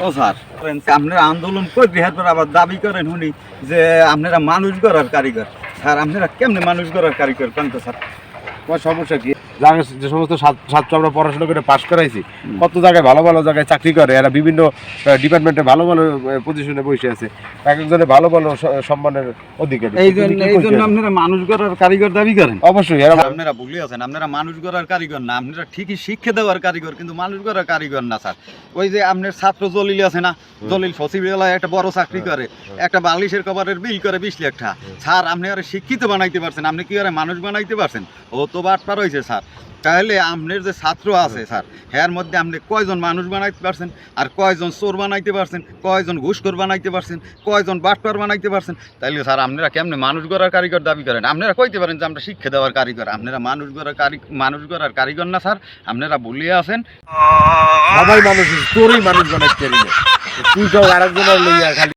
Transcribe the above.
ও sir আপনারা আন্দোলন করে বিহার আবার দাবি করেন শুনি যে আপনারা মানুষ গড়ার কারিগর। স্যার আপনারা কেমনে মানুষ গড়ার কারিগর কেন তো স্যার? তোমার সমস্যা কি? যে সমস্ত ছাত্র আমরা পড়াশোনা করে পাশ করাইছি, কত জায়গায় ভালো ভালো জায়গায় চাকরি করে, এরা বিভিন্ন ডিপার্টমেন্টে ভালো ভালো পজিশনে বসে আছে, এক একজনের ভালো ভালো সম্মানের অধিকারী। এই জন্য আপনারা মানুষ গড়ার কারিগর দাবি করেন? অবশ্যই এরা আপনারা ভুলে আছেন, আপনারা মানুষ গড়ার কারিগর না, আপনারা ঠিকই শিক্ষা দেওয়ার কারিগর, কিন্তু মানুষ গড়ার কারিগর না স্যার। ওই যে আপনার ছাত্র জলিল আছে না, জলিল সচিবালয় একটা বড় চাকরি করে, একটা বালিশের কভারের বিল করে 20 লাখ টাকা। স্যার আপনি আরে শিক্ষিত বানাইতে পারছেন, আপনি কি আরে মানুষ বানাইতে পারছেন? ও তো বাটপার হয়েছে স্যার। তাহলে আপনার যে ছাত্র আছে স্যার, এর মধ্যে আপনি কয়জন মানুষ বানাইতে পারছেন, আর কয়জন চোর বানাইতে পারছেন, কয়জন ঘুষখোর বানাইতে পারছেন, কয়জন বাটপার বানাইতে পারছেন? তাইলে স্যার আপনারা কেমনে মানুষ গড়ার কারিগর দাবি করেন? আপনারা কইতে পারেন যে আমরা শিক্ষা দেওয়ার কারিগর, আপনারা মানুষ গড়ার কারিগর না স্যার। আপনারা ভুলিয়ে আছেন সবাই মানুষ, তোরই মানুষ বানাইতে পারি না, তুই তো আরেকজনের লইয়া খালি